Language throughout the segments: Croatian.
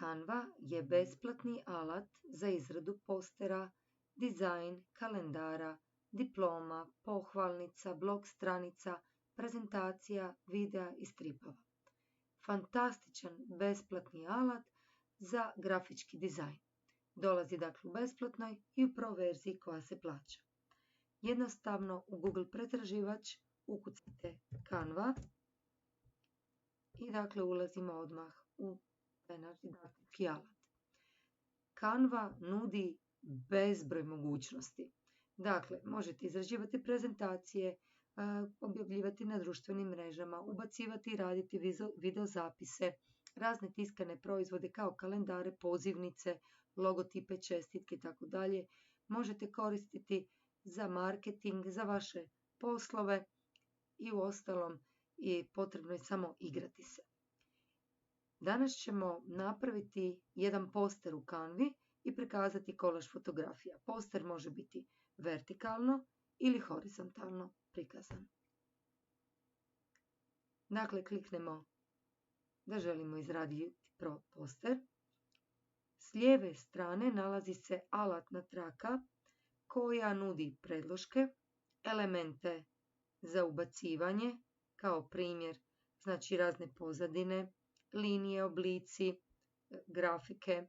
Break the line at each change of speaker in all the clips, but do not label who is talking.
Canva je besplatni alat za izradu postera, dizajn, kalendara, diploma, pohvalnica, blog stranica, prezentacija, videa i stripova. Fantastičan besplatni alat za grafički dizajn. Dolazi dakle u besplatnoj i u pro verziji koja se plaća. Jednostavno u Google pretraživač ukucajte Canva i dakle ulazimo odmah u taj naš didaktički alat. Canva nudi bezbroj mogućnosti. Dakle, možete izrađivati prezentacije, objavljivati na društvenim mrežama, ubacivati i raditi video zapise, razne tiskane proizvode kao kalendare, pozivnice, logotipe, čestitke itd. Možete koristiti za marketing, za vaše poslove i uostalom potrebno je samo igrati se. Danas ćemo napraviti jedan poster u Canvi i prikazati kolaž fotografija. Poster može biti vertikalno ili horizontalno prikazan. Dakle, kliknemo da želimo izraditi poster. S lijeve strane nalazi se alatna traka koja nudi predloške, elemente za ubacivanje, kao primjer, znači razne pozadine, linije, oblici, grafike,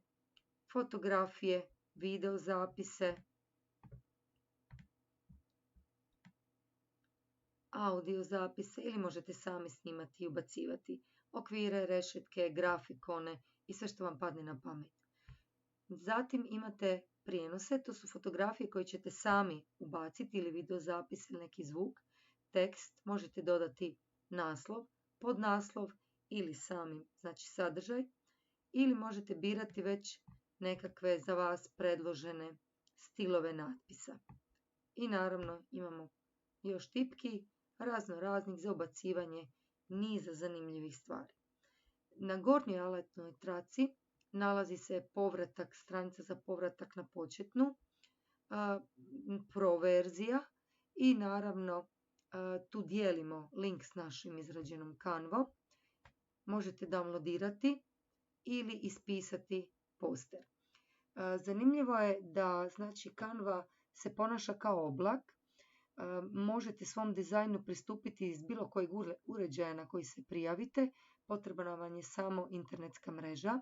fotografije, video zapise, audio zapise ili možete sami snimati i ubacivati okvire, rešetke, grafikone i sve što vam padne na pamet. Zatim imate prijenose, to su fotografije koje ćete sami ubaciti ili video zapis ili neki zvuk, tekst, možete dodati naslov, podnaslov ili sami, znači sadržaj, ili možete birati već nekakve za vas predložene stilove natpisa. I naravno imamo još tipki, raznih za ubacivanje niza zanimljivih stvari. Na gornjoj alatnoj traci nalazi se povratak, stranica za povratak na početnu, proverzija i naravno tu dijelimo link s našim izrađenom Canvom. Možete downloadirati ili ispisati poster. Zanimljivo je da znači Canva se ponaša kao oblak. Možete svom dizajnu pristupiti iz bilo kojeg uređaja na koji se prijavite. Potrebna vam je samo internetska mreža.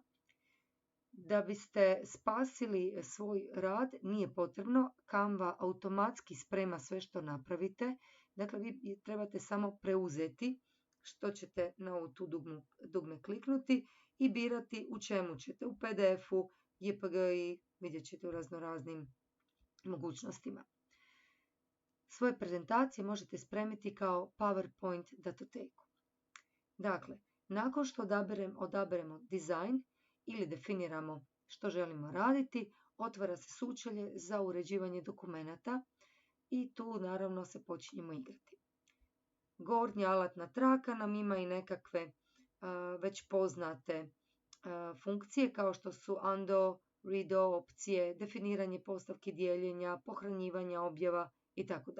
Da biste spasili svoj rad nije potrebno. Canva automatski sprema sve što napravite. Dakle, vi trebate samo preuzeti što ćete na ovu tu dugme kliknuti i birati u čemu ćete. U PDF-u, JPG-i, vidjet ćete u raznoraznim mogućnostima. Svoje prezentacije možete spremiti kao PowerPoint datoteku. Dakle, nakon što odaberemo dizajn ili definiramo što želimo raditi, otvara se sučelje za uređivanje dokumenata i tu naravno se počinjemo igrati. Gornja alatna traka nam ima i nekakve već poznate funkcije kao što su undo, redo opcije, definiranje postavki dijeljenja, pohranjivanja objava itd.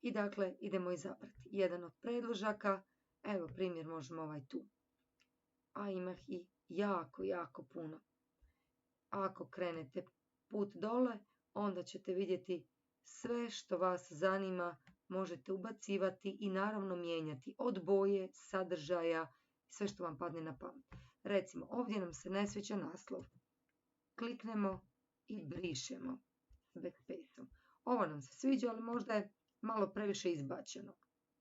I dakle idemo izabrati jedan od predložaka. Evo primjer, možemo ovaj tu. A ima i jako puno. Ako krenete put dole, onda ćete vidjeti sve što vas zanima, možete ubacivati i naravno mijenjati od boje, sadržaja, sve što vam padne na pamet. Recimo, ovdje nam se ne sviđa naslov. Kliknemo i brišemo backspace-om. Ovo nam se sviđa, ali možda je malo previše izbačeno.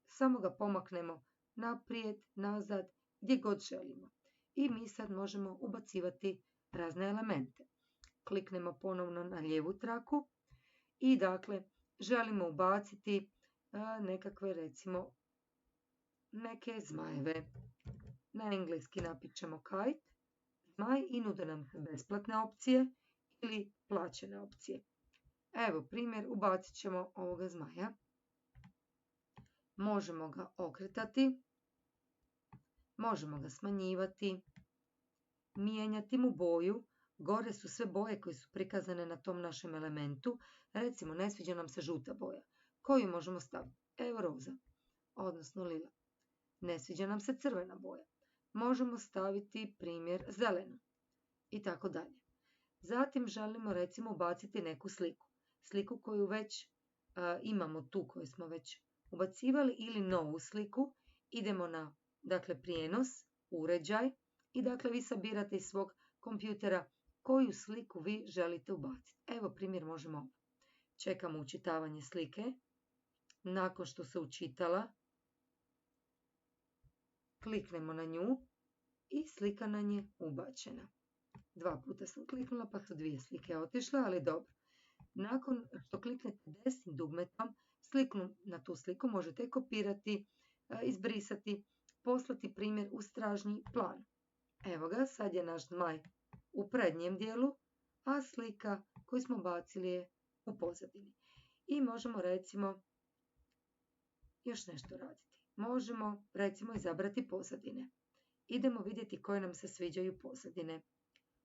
Samo ga pomaknemo naprijed, nazad, gdje god želimo. I mi sad možemo ubacivati razne elemente. Kliknemo ponovno na lijevu traku i dakle želimo ubaciti nekakve recimo neke zmajeve. Na engleski napišemo kite, zmaj i nude nam se besplatne opcije ili plaćene opcije. Evo primjer, ubacit ćemo ovoga zmaja. Možemo ga okretati, možemo ga smanjivati, mijenjati mu boju. Gore su sve boje koje su prikazane na tom našem elementu. Recimo, ne sviđa nam se žuta boja. Koju možemo staviti? Evo roza, odnosno lila. Ne sviđa nam se crvena boja. Možemo staviti primjer zelenu. i tako dalje. Zatim želimo recimo ubaciti neku sliku. Sliku koju već imamo tu, koju smo već ubacivali, ili novu sliku. Idemo na prijenos, uređaj i vi sabirate iz svog kompjutera koju sliku vi želite ubaciti. Evo primjer, možemo ovo. Čekamo učitavanje slike. Nakon što se učitala, kliknemo na nju i slika nam je ubačena. 2 puta sam kliknula pa su 2 slike otišle, ali dobro. Nakon što kliknete desnim dugmetom, na tu sliku možete kopirati, izbrisati, poslati primjer u stražnji plan. Evo ga, sad je naš zmaj u prednjem dijelu, a slika koju smo bacili je u pozadini. I možemo recimo još nešto raditi. Možemo recimo izabrati pozadine. Idemo vidjeti koje nam se sviđaju pozadine.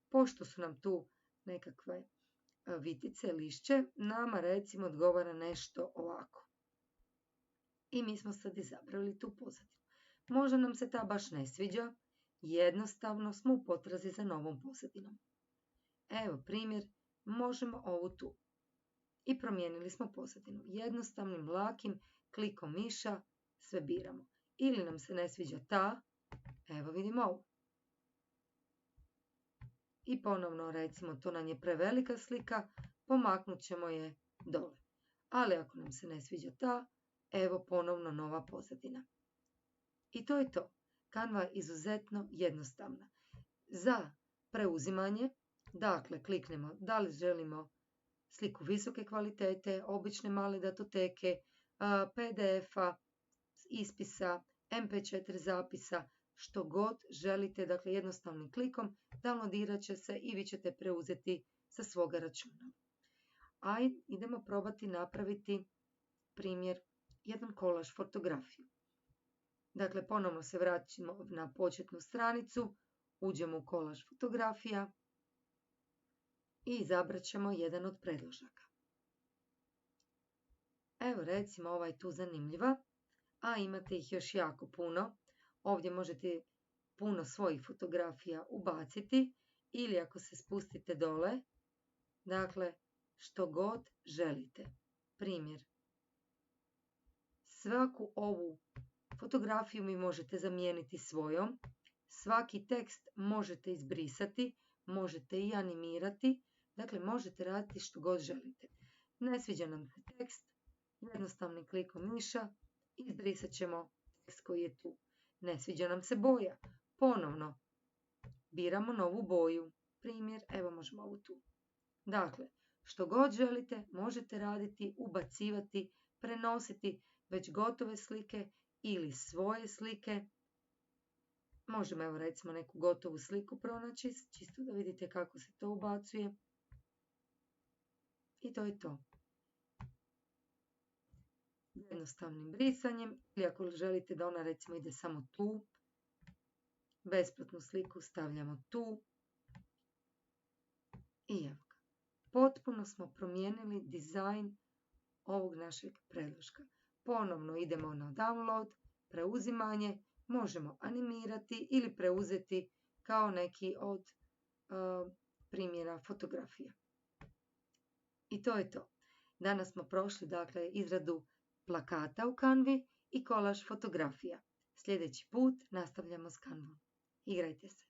Pošto su nam tu nekakve vitice, lišće, nama recimo odgovara nešto ovako. I mi smo sad izabrali tu pozadinu. Možda nam se ta baš ne sviđa, jednostavno smo u potrazi za novom pozadinom. Evo primjer, možemo ovu tu. I promijenili smo pozadinu. Jednostavnim, lakim klikom miša sve biramo. Ili nam se ne sviđa ta, evo vidimo ovu. I ponovno recimo to nam je prevelika slika, pomaknut ćemo je dole. Ali ako nam se ne sviđa ta, evo ponovno nova pozadina. I to je to. Canva je izuzetno jednostavna. Za preuzimanje, kliknemo da li želimo sliku visoke kvalitete, obične male datoteke, PDF-a, ispisa, MP4 zapisa, što god želite, jednostavnim klikom downloadirat će se i vi ćete preuzeti sa svoga računa. Idemo probati napraviti primjer, jedan kolaž fotografiju. Ponovno se vraćamo na početnu stranicu, uđemo u kolaž fotografija i izabrat ćemo jedan od predložaka. Evo recimo ova je tu zanimljiva, a imate ih još jako puno. Ovdje možete puno svojih fotografija ubaciti ili ako se spustite dole, što god želite. Primjer, svaku ovu fotografiju mi možete zamijeniti svojom, svaki tekst možete izbrisati, možete i animirati, možete raditi što god želite. Ne sviđa nam se tekst, jednostavnim klikom miša izbrisat ćemo tekst koji je tu. Ne sviđa nam se boja, ponovno biramo novu boju. Primjer, evo možemo ovu tu. Što god želite možete raditi, ubacivati, prenositi već gotove slike ili svoje slike. Možemo evo recimo neku gotovu sliku pronaći, čisto da vidite kako se to ubacuje. I to je to. Jednostavnim brisanjem, ili ako želite da ona recimo ide samo tu, besplatnu sliku stavljamo tu. I evo ga. Potpuno smo promijenili dizajn ovog našeg predloška. Ponovno idemo na download, preuzimanje, možemo animirati ili preuzeti kao neki od primjera fotografija. I to je to. Danas smo prošli izradu plakata u Canvi i kolaž fotografija. Sljedeći put nastavljamo s Canvom. Igrajte se!